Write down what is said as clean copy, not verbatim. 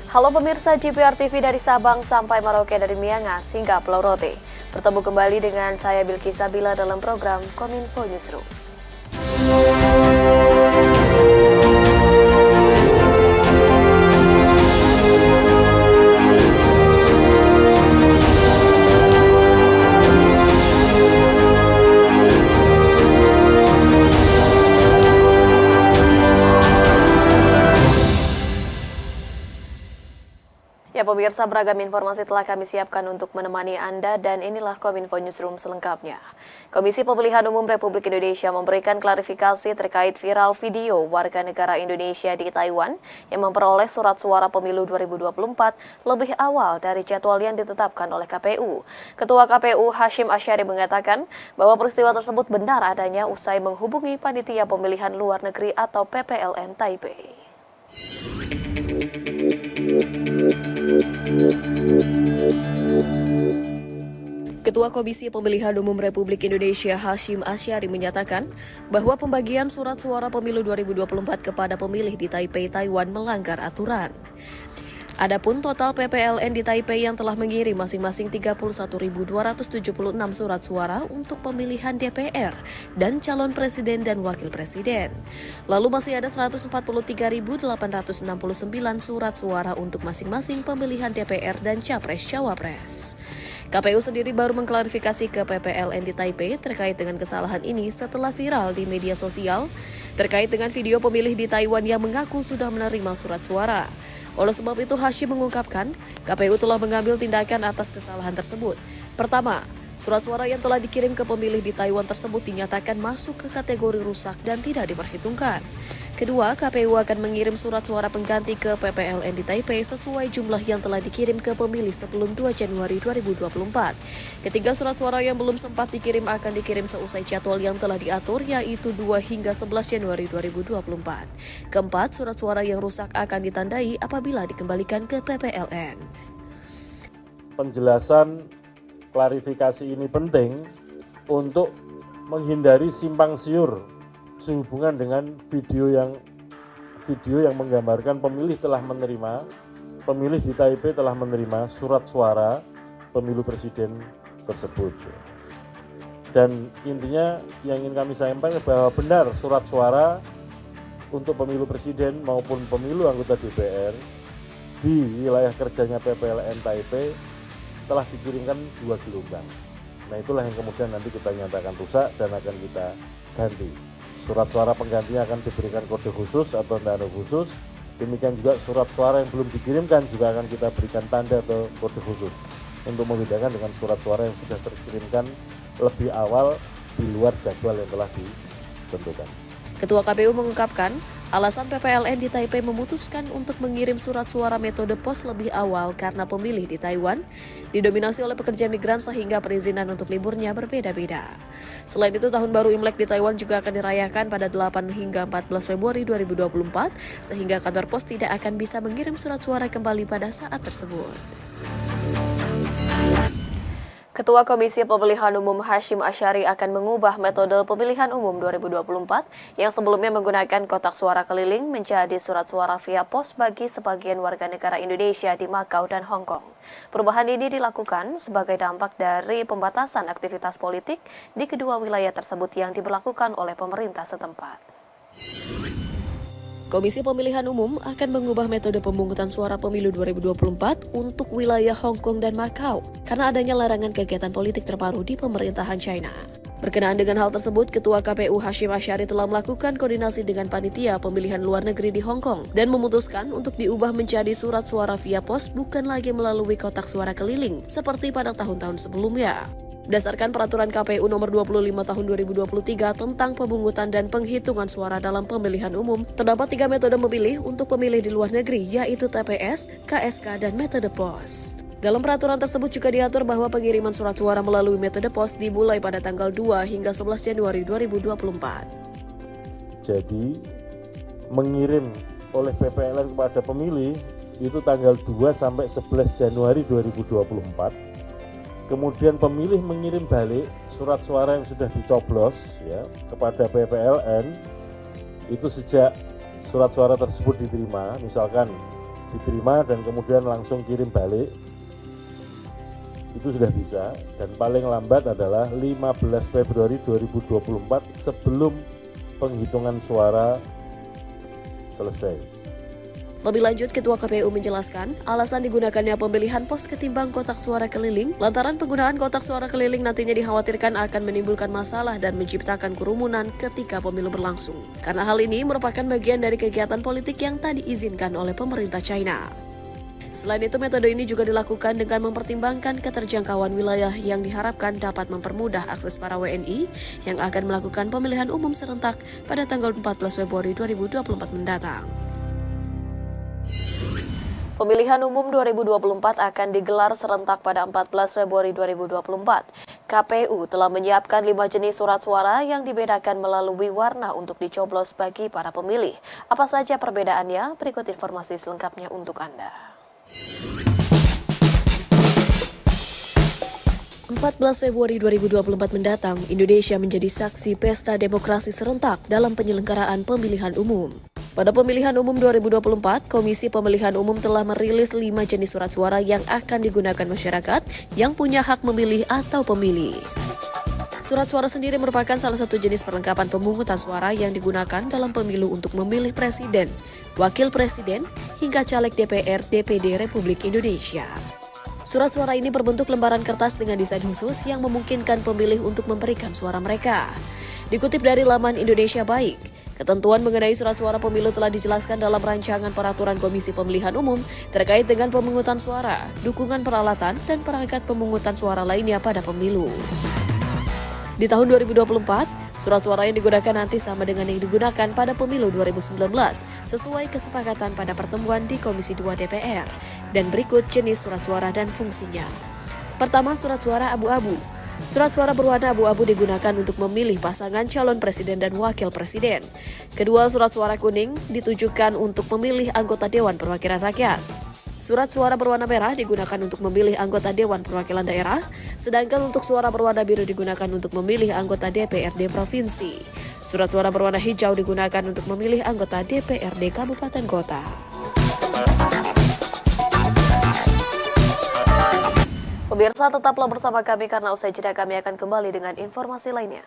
Halo pemirsa GPR TV dari Sabang sampai Merauke, dari Miangas hingga Pulau Rote. Bertemu kembali dengan saya Bilqis Sabila dalam program Kominfo Newsroom. Ya pemirsa, beragam informasi telah kami siapkan untuk menemani Anda dan inilah Kominfo Newsroom selengkapnya. Komisi Pemilihan Umum Republik Indonesia memberikan klarifikasi terkait viral video warga negara Indonesia di Taiwan yang memperoleh surat suara pemilu 2024 lebih awal dari jadwal yang ditetapkan oleh KPU. Ketua KPU Hashim Asyari mengatakan bahwa peristiwa tersebut benar adanya usai menghubungi Panitia Pemilihan Luar Negeri atau PPLN Taipei. Ketua Komisi Pemilihan Umum Republik Indonesia Hashim Asyari menyatakan bahwa pembagian surat suara pemilu 2024 kepada pemilih di Taipei, Taiwan melanggar aturan. Adapun total PPLN di Taipei yang telah mengirim masing-masing 31.276 surat suara untuk pemilihan DPR dan calon presiden dan wakil presiden. Lalu masih ada 143.869 surat suara untuk masing-masing pemilihan DPR dan capres-cawapres. KPU sendiri baru mengklarifikasi ke PPLN di Taipei terkait dengan kesalahan ini setelah viral di media sosial terkait dengan video pemilih di Taiwan yang mengaku sudah menerima surat suara. Oleh sebab itu, Hashim mengungkapkan KPU telah mengambil tindakan atas kesalahan tersebut. Pertama, surat suara yang telah dikirim ke pemilih di Taiwan tersebut dinyatakan masuk ke kategori rusak dan tidak diperhitungkan. Kedua, KPU akan mengirim surat suara pengganti ke PPLN di Taipei sesuai jumlah yang telah dikirim ke pemilih sebelum 2 Januari 2024. Ketiga, surat suara yang belum sempat dikirim akan dikirim seusai jadwal yang telah diatur, yaitu 2 hingga 11 Januari 2024. Keempat, surat suara yang rusak akan ditandai apabila dikembalikan ke PPLN. Penjelasan klarifikasi ini penting untuk menghindari simpang siur sehubungan dengan video yang menggambarkan pemilih di Taipei telah menerima surat suara pemilu presiden tersebut. Dan intinya yang ingin kami sampaikan bahwa benar surat suara untuk pemilu presiden maupun pemilu anggota DPR di wilayah kerjanya PPLN Taipei telah dikirimkan 2 gelombang. Nah, itulah yang kemudian nanti kita nyatakan rusak dan akan kita ganti. Surat suara penggantinya akan diberikan kode khusus atau tanda khusus. Demikian juga surat suara yang belum dikirimkan juga akan kita berikan tanda atau kode khusus untuk membedakan dengan surat suara yang sudah terkirimkan lebih awal di luar jadwal yang telah ditentukan. Ketua KPU mengungkapkan, alasan PPLN di Taipei memutuskan untuk mengirim surat suara metode pos lebih awal karena pemilih di Taiwan didominasi oleh pekerja migran sehingga perizinan untuk liburnya berbeda-beda. Selain itu, Tahun Baru Imlek di Taiwan juga akan dirayakan pada 8 hingga 14 Februari 2024, sehingga kantor pos tidak akan bisa mengirim surat suara kembali pada saat tersebut. Ketua Komisi Pemilihan Umum Hashim Asyari akan mengubah metode pemilihan umum 2024 yang sebelumnya menggunakan kotak suara keliling menjadi surat suara via pos bagi sebagian warga negara Indonesia di Makau dan Hong Kong. Perubahan ini dilakukan sebagai dampak dari pembatasan aktivitas politik di kedua wilayah tersebut yang diberlakukan oleh pemerintah setempat. Komisi Pemilihan Umum akan mengubah metode pemungutan suara pemilu 2024 untuk wilayah Hong Kong dan Makau karena adanya larangan kegiatan politik terbaru di pemerintahan China. Berkenaan dengan hal tersebut, Ketua KPU Hashim Asyari telah melakukan koordinasi dengan Panitia Pemilihan Luar Negeri di Hong Kong dan memutuskan untuk diubah menjadi surat suara via pos bukan lagi melalui kotak suara keliling seperti pada tahun-tahun sebelumnya. Berdasarkan Peraturan KPU Nomor 25 Tahun 2023 tentang pemungutan dan penghitungan suara dalam pemilihan umum, terdapat 3 metode memilih untuk pemilih di luar negeri, yaitu TPS, KSK, dan metode pos. Dalam peraturan tersebut juga diatur bahwa pengiriman surat suara melalui metode pos dimulai pada tanggal 2 hingga 11 Januari 2024. Jadi, mengirim oleh PPLN kepada pemilih itu tanggal 2 sampai 11 Januari 2024. Kemudian pemilih mengirim balik surat suara yang sudah dicoblos ya kepada PPLN itu sejak surat suara tersebut diterima, misalkan diterima dan kemudian langsung kirim balik, itu sudah bisa, dan paling lambat adalah 15 Februari 2024 sebelum penghitungan suara selesai. Lebih lanjut, Ketua KPU menjelaskan alasan digunakannya pemilihan pos ketimbang kotak suara keliling lantaran penggunaan kotak suara keliling nantinya dikhawatirkan akan menimbulkan masalah dan menciptakan kerumunan ketika pemilu berlangsung. Karena hal ini merupakan bagian dari kegiatan politik yang tak diizinkan oleh pemerintah China. Selain itu, metode ini juga dilakukan dengan mempertimbangkan keterjangkauan wilayah yang diharapkan dapat mempermudah akses para WNI yang akan melakukan pemilihan umum serentak pada tanggal 14 Februari 2024 mendatang. Pemilihan umum 2024 akan digelar serentak pada 14 Februari 2024. KPU telah menyiapkan 5 jenis surat suara yang dibedakan melalui warna untuk dicoblos bagi para pemilih. Apa saja perbedaannya? Berikut informasi selengkapnya untuk Anda. 14 Februari 2024 mendatang, Indonesia menjadi saksi pesta demokrasi serentak dalam penyelenggaraan pemilihan umum. Pada pemilihan umum 2024, Komisi Pemilihan Umum telah merilis 5 jenis surat suara yang akan digunakan masyarakat yang punya hak memilih atau pemilih. Surat suara sendiri merupakan salah satu jenis perlengkapan pemungutan suara yang digunakan dalam pemilu untuk memilih presiden, wakil presiden, hingga caleg DPR DPD Republik Indonesia. Surat suara ini berbentuk lembaran kertas dengan desain khusus yang memungkinkan pemilih untuk memberikan suara mereka. Dikutip dari laman Indonesia Baik, ketentuan mengenai surat suara pemilu telah dijelaskan dalam rancangan peraturan Komisi Pemilihan Umum terkait dengan pemungutan suara, dukungan peralatan, dan perangkat pemungutan suara lainnya pada pemilu. Di tahun 2024, surat suara yang digunakan nanti sama dengan yang digunakan pada pemilu 2019, sesuai kesepakatan pada pertemuan di Komisi 2 DPR. Dan berikut jenis surat suara dan fungsinya. Pertama, surat suara abu-abu. Surat suara berwarna abu-abu digunakan untuk memilih pasangan calon presiden dan wakil presiden. Kedua, surat suara kuning ditujukan untuk memilih anggota Dewan Perwakilan Rakyat. Surat suara berwarna merah digunakan untuk memilih anggota Dewan Perwakilan Daerah, sedangkan untuk suara berwarna biru digunakan untuk memilih anggota DPRD Provinsi. Surat suara berwarna hijau digunakan untuk memilih anggota DPRD Kabupaten Kota. Pemirsa, tetaplah bersama kami karena usai jeda kami akan kembali dengan informasi lainnya.